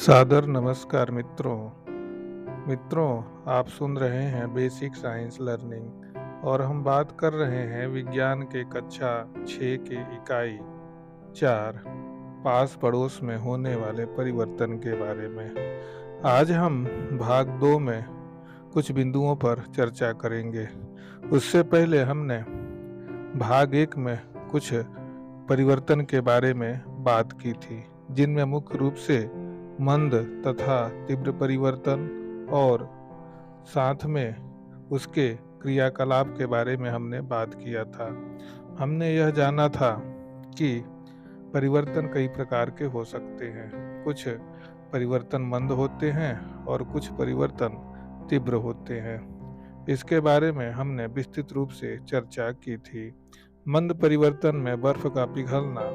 सादर नमस्कार मित्रों। आप सुन रहे हैं बेसिक साइंस लर्निंग और हम बात कर रहे हैं विज्ञान के कक्षा 6 के इकाई 4 पास पड़ोस में होने वाले परिवर्तन के बारे में। आज हम भाग 2 में कुछ बिंदुओं पर चर्चा करेंगे। उससे पहले हमने भाग 1 में कुछ परिवर्तन के बारे में बात की थी, जिनमें मुख्य रूप से मंद तथा तीव्र परिवर्तन और साथ में उसके क्रियाकलाप के बारे में हमने बात किया था। हमने यह जाना था कि परिवर्तन कई प्रकार के हो सकते हैं। कुछ परिवर्तन मंद होते हैं और कुछ परिवर्तन तीव्र होते हैं। इसके बारे में हमने विस्तृत रूप से चर्चा की थी। मंद परिवर्तन में बर्फ का पिघलना,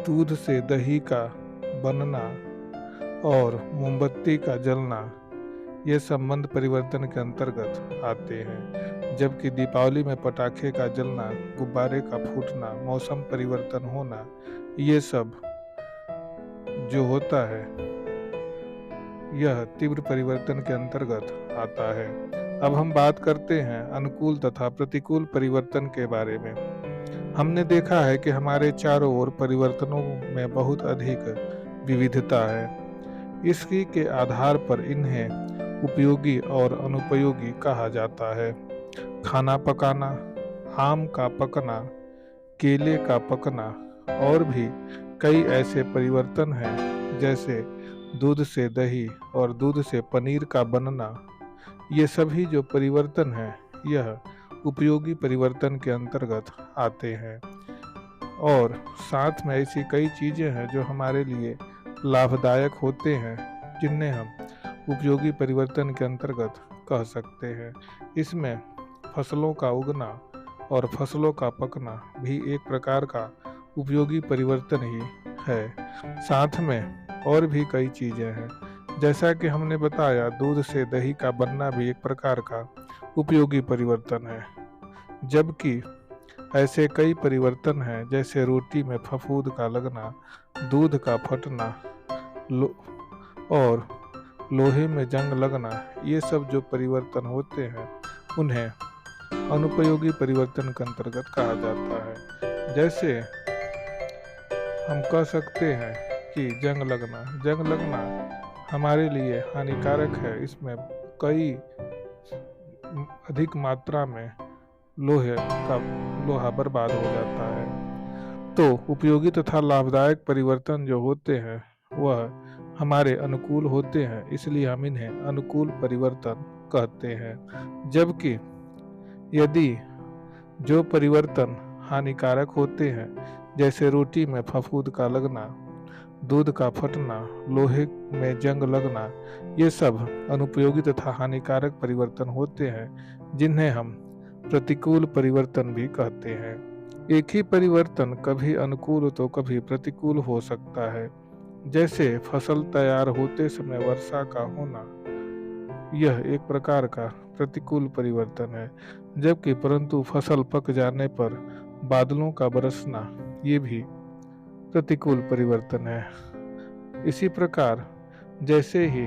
दूध से दही का बनना और मोमबत्ती का जलना, ये सब मंद परिवर्तन के अंतर्गत आते हैं। जबकि दीपावली में पटाखे का जलना, गुब्बारे का फूटना, मौसम परिवर्तन होना, ये सब जो होता है यह तीव्र परिवर्तन के अंतर्गत आता है। अब हम बात करते हैं अनुकूल तथा प्रतिकूल परिवर्तन के बारे में। हमने देखा है कि हमारे चारों ओर परिवर्तनों में बहुत अधिक विविधता है। इसी के आधार पर इन्हें उपयोगी और अनुपयोगी कहा जाता है। खाना पकाना, आम का पकना, केले का पकना और भी कई ऐसे परिवर्तन हैं, जैसे दूध से दही और दूध से पनीर का बनना। ये सभी जो परिवर्तन हैं, यह उपयोगी परिवर्तन के अंतर्गत आते हैं। और साथ में ऐसी कई चीज़ें हैं जो हमारे लिए लाभदायक होते हैं, जिन्हें हम उपयोगी परिवर्तन के अंतर्गत कह सकते हैं। इसमें फसलों का उगना और फसलों का पकना भी एक प्रकार का उपयोगी परिवर्तन ही है। साथ में और भी कई चीज़ें हैं, जैसा कि हमने बताया, दूध से दही का बनना भी एक प्रकार का उपयोगी परिवर्तन है। जबकि ऐसे कई परिवर्तन हैं, जैसे रोटी में फफूंद का लगना, दूध का फटना और लोहे में जंग लगना, ये सब जो परिवर्तन होते हैं उन्हें अनुपयोगी परिवर्तन के अंतर्गत कहा जाता है। जैसे हम कह सकते हैं कि जंग लगना हमारे लिए हानिकारक है। इसमें कई अधिक मात्रा में लोहा बर्बाद हो जाता है। तो उपयोगी तथा लाभदायक परिवर्तन जो होते हैं वह हमारे अनुकूल होते हैं, इसलिए हम इन्हें अनुकूल परिवर्तन कहते हैं। जबकि यदि जो परिवर्तन हानिकारक होते हैं, जैसे रोटी में फफूंद का लगना, दूध का फटना, लोहे में जंग लगना, ये सब अनुपयोगी तथा हानिकारक परिवर्तन होते हैं, जिन्हें हम प्रतिकूल परिवर्तन भी कहते हैं। एक ही परिवर्तन कभी अनुकूल तो कभी प्रतिकूल हो सकता है। जैसे फसल तैयार होते समय वर्षा का होना, यह एक प्रकार का प्रतिकूल परिवर्तन है। जबकि परंतु फसल पक जाने पर बादलों का बरसना, ये भी प्रतिकूल परिवर्तन है। इसी प्रकार जैसे ही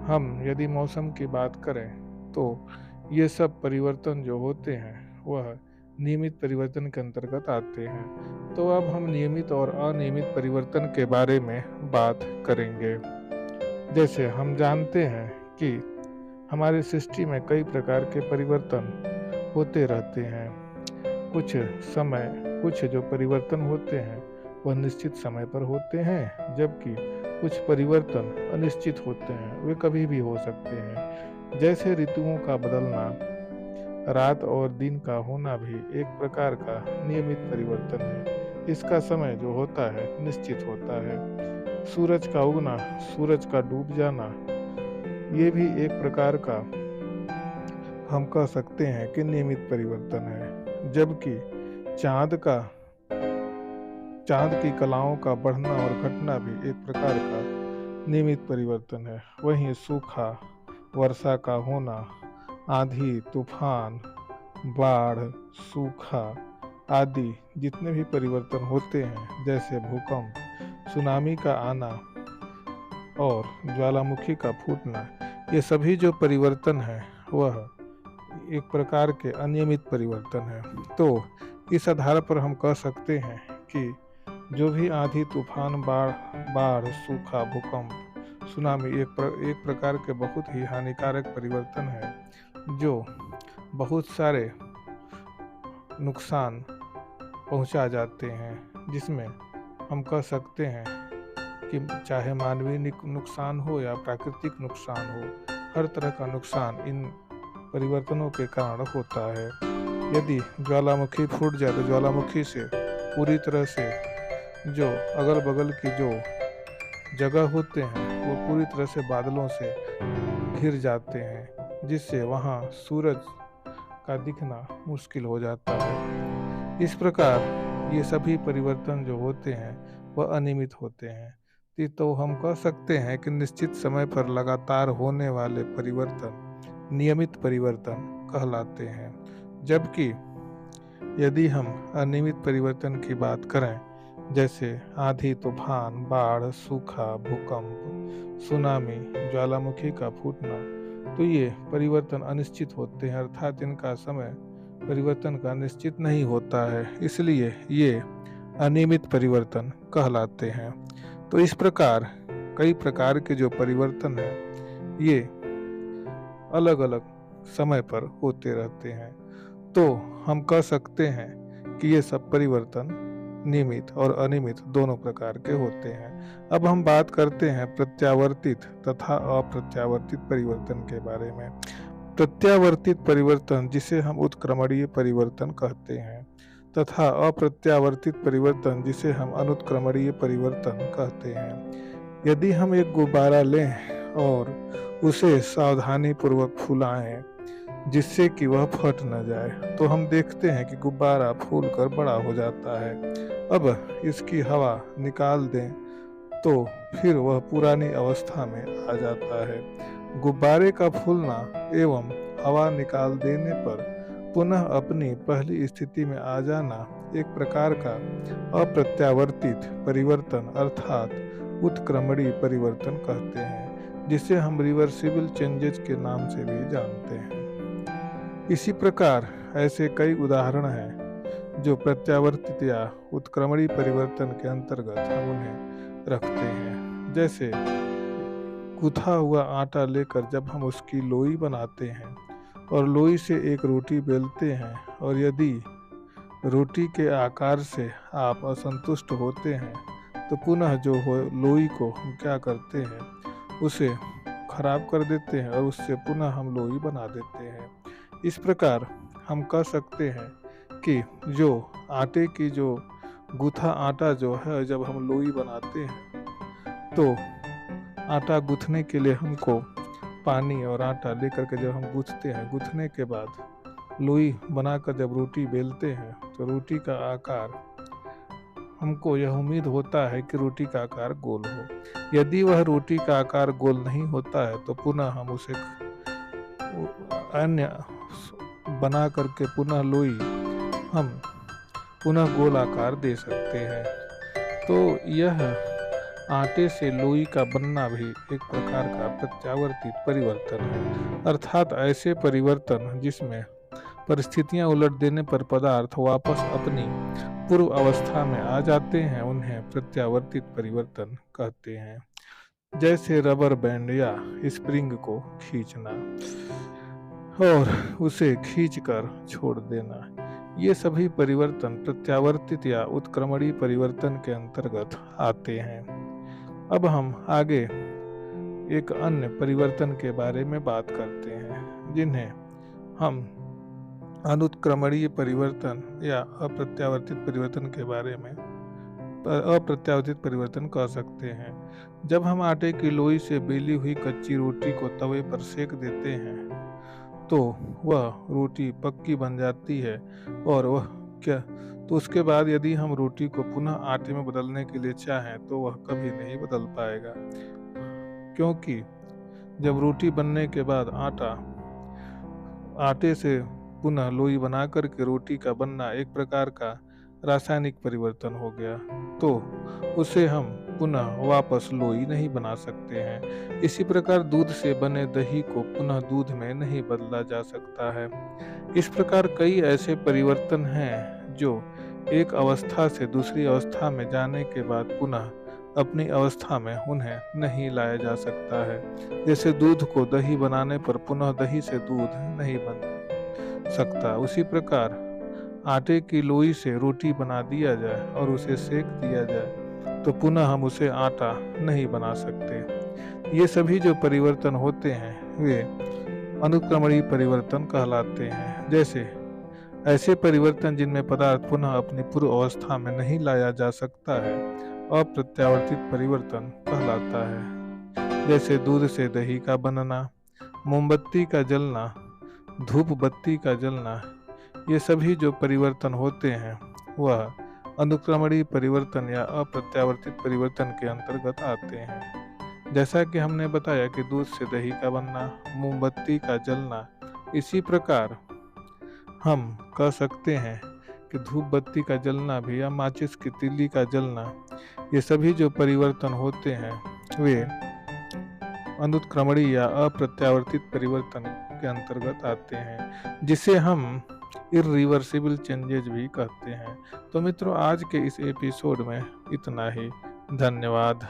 हम यदि मौसम की बात करें, तो ये सब परिवर्तन जो होते हैं वह नियमित परिवर्तन के अंतर्गत आते हैं। तो अब हम नियमित और अनियमित परिवर्तन के बारे में बात करेंगे। जैसे हम जानते हैं कि हमारी सृष्टि में कई प्रकार के परिवर्तन होते रहते हैं। कुछ जो परिवर्तन होते हैं वह निश्चित समय पर होते हैं, जबकि कुछ परिवर्तन अनिश्चित होते हैं, वे कभी भी हो सकते हैं। जैसे ऋतुओं का बदलना, रात और दिन का होना भी एक प्रकार का नियमित परिवर्तन है। इसका समय जो होता है निश्चित होता है। सूरज का उगना, सूरज का डूब जाना, ये भी एक प्रकार का हम कह सकते हैं कि नियमित परिवर्तन है। जबकि चांद की कलाओं का बढ़ना और घटना भी एक प्रकार का नियमित परिवर्तन है। वहीं सूखा, वर्षा का होना, आंधी, तूफान, बाढ़, सूखा आदि जितने भी परिवर्तन होते हैं, जैसे भूकंप, सुनामी का आना, और ज्वालामुखी का फूटना, ये सभी जो परिवर्तन है वह एक प्रकार के अनियमित परिवर्तन है। तो इस आधार पर हम कह सकते हैं कि जो भी आंधी तूफान बाढ़ सूखा भूकंप सुनामी एक प्रकार के बहुत ही हानिकारक परिवर्तन है जो बहुत सारे नुकसान पहुंचा जाते हैं, जिसमें हम कह सकते हैं कि चाहे मानवीय नुकसान हो या प्राकृतिक नुकसान हो, हर तरह का नुकसान इन परिवर्तनों के कारण होता है। यदि ज्वालामुखी फूट जाए तो ज्वालामुखी से पूरी तरह से जो अगल बगल की जो जगह होते हैं वो पूरी तरह से बादलों से घिर जाते हैं, जिससे वहाँ सूरज का दिखना मुश्किल हो जाता है। इस प्रकार ये सभी परिवर्तन जो होते हैं वह अनियमित होते हैं। तो हम कह सकते हैं कि निश्चित समय पर लगातार होने वाले परिवर्तन नियमित परिवर्तन कहलाते हैं, जबकि यदि हम अनियमित परिवर्तन की बात करें, जैसे आंधी तूफान बाढ़ सूखा भूकंप सुनामी ज्वालामुखी का फूटना, तो ये परिवर्तन अनिश्चित होते हैं, अर्थात इनका समय परिवर्तन का निश्चित नहीं होता है, इसलिए ये अनियमित परिवर्तन कहलाते हैं। तो इस प्रकार कई प्रकार के जो परिवर्तन है ये अलग अलग समय पर होते रहते हैं। तो हम कह सकते हैं कि ये सब परिवर्तन नियमित और अनियमित दोनों प्रकार के होते हैं। अब हम बात करते हैं प्रत्यावर्तित तथा अप्रत्यावर्तित परिवर्तन के बारे में। प्रत्यावर्तित परिवर्तन, जिसे हम उत्क्रमणीय परिवर्तन कहते हैं, तथा अप्रत्यावर्तित परिवर्तन, जिसे हम अनुत्क्रमणीय परिवर्तन कहते हैं। यदि हम एक गुब्बारा लें और उसे सावधानी पूर्वक फुलाएं जिससे कि वह फट न जाए, तो हम देखते हैं कि गुब्बारा फूलकर बड़ा हो जाता है। अब इसकी हवा निकाल दें तो फिर वह पुरानी अवस्था में आ जाता है। गुब्बारे का फूलना एवं हवा निकाल देने पर पुनः अपनी पहली स्थिति में आ जाना एक प्रकार का अप्रत्यावर्तित परिवर्तन अर्थात उत्क्रमणीय परिवर्तन कहते हैं, जिसे हम रिवर्सिबल चेंजेस के नाम से भी जानते हैं। इसी प्रकार ऐसे कई उदाहरण हैं जो प्रत्यावर्तित या उत्क्रमणीय परिवर्तन के अंतर्गत हम उन्हें रखते हैं। जैसे गूथा हुआ आटा लेकर जब हम उसकी लोई बनाते हैं और लोई से एक रोटी बेलते हैं, और यदि रोटी के आकार से आप असंतुष्ट होते हैं तो पुनः जो लोई को हम क्या करते हैं, उसे खराब कर देते हैं और उससे पुनः हम लोई बना देते हैं। इस प्रकार हम कह सकते हैं कि जो आटे की जो गूथा आटा जो है, जब हम लोई बनाते हैं तो आटा गूंथने के लिए हमको पानी और आटा लेकर के जब हम गूंथते हैं, गूंथने के बाद लोई बनाकर जब रोटी बेलते हैं तो रोटी का आकार, हमको यह उम्मीद होता है कि रोटी का आकार गोल हो। यदि वह रोटी का आकार गोल नहीं होता है तो पुनः हम उसे अन्य बना करके पुनः लोई हम पुनः गोल आकार दे सकते हैं। तो यह आटे से लोई का बनना भी एक प्रकार का प्रत्यावर्तित परिवर्तन है, अर्थात ऐसे परिवर्तन जिसमें परिस्थितियां उलट देने पर पदार्थ वापस अपनी पूर्व अवस्था में आ जाते हैं, उन्हें प्रत्यावर्तित परिवर्तन कहते हैं। जैसे रबर बैंड या स्प्रिंग को खींचना और उसे खींचकर छोड़ देना, ये सभी परिवर्तन प्रत्यावर्तित या उत्क्रमणीय परिवर्तन के अंतर्गत आते हैं। अब हम आगे एक अन्य परिवर्तन के बारे में बात करते हैं, जिन्हें हम अनुत्क्रमणीय परिवर्तन या अप्रत्यावर्तित परिवर्तन के बारे में अप्रत्यावर्तित परिवर्तन कह सकते हैं। जब हम आटे की लोई से बेली हुई कच्ची रोटी को तवे पर सेक देते हैं तो वह रोटी पक्की बन जाती है, और वह क्या तो उसके बाद यदि हम रोटी को पुनः आटे में बदलने के लिए चाहें तो वह कभी नहीं बदल पाएगा, क्योंकि जब रोटी बनने के बाद आटे से पुनः लोई बना करके रोटी का बनना एक प्रकार का रासायनिक परिवर्तन हो गया, तो उसे हम पुनः वापस लोई नहीं बना सकते हैं। इसी प्रकार दूध से बने दही को पुनः दूध में नहीं बदला जा सकता है। इस प्रकार कई ऐसे परिवर्तन हैं जो एक अवस्था से दूसरी अवस्था में जाने के बाद पुनः अपनी अवस्था में उन्हें नहीं लाया जा सकता है। जैसे दूध को दही बनाने पर पुनः दही से दूध नहीं बन सकता, उसी प्रकार आटे की लोई से रोटी बना दिया जाए और उसे सेक दिया जाए तो पुनः हम उसे आटा नहीं बना सकते। ये सभी जो परिवर्तन होते हैं वे अनुक्रमणीय परिवर्तन कहलाते हैं। जैसे ऐसे परिवर्तन जिनमें पदार्थ पुनः अपनी पूर्व अवस्था में नहीं लाया जा सकता है अप्रत्यावर्तित परिवर्तन कहलाता है। जैसे दूध से दही का बनना, मोमबत्ती का जलना, धूप बत्ती का जलना, ये सभी जो परिवर्तन होते हैं वह अनुक्रमणीय परिवर्तन या अप्रत्यावर्तित परिवर्तन के अंतर्गत आते हैं। जैसा कि हमने बताया कि दूध से दही का बनना, मोमबत्ती का जलना, इसी प्रकार हम कह सकते हैं कि धूप बत्ती का जलना भी या माचिस की तीली का जलना, ये सभी जो परिवर्तन होते हैं वे अनुक्रमणीय या अप्रत्यावर्तित परिवर्तन के अंतर्गत आते हैं, जिसे हम इरिवर्सिबल चेंजेस भी कहते हैं। तो मित्रों, आज के इस एपिसोड में इतना ही। धन्यवाद।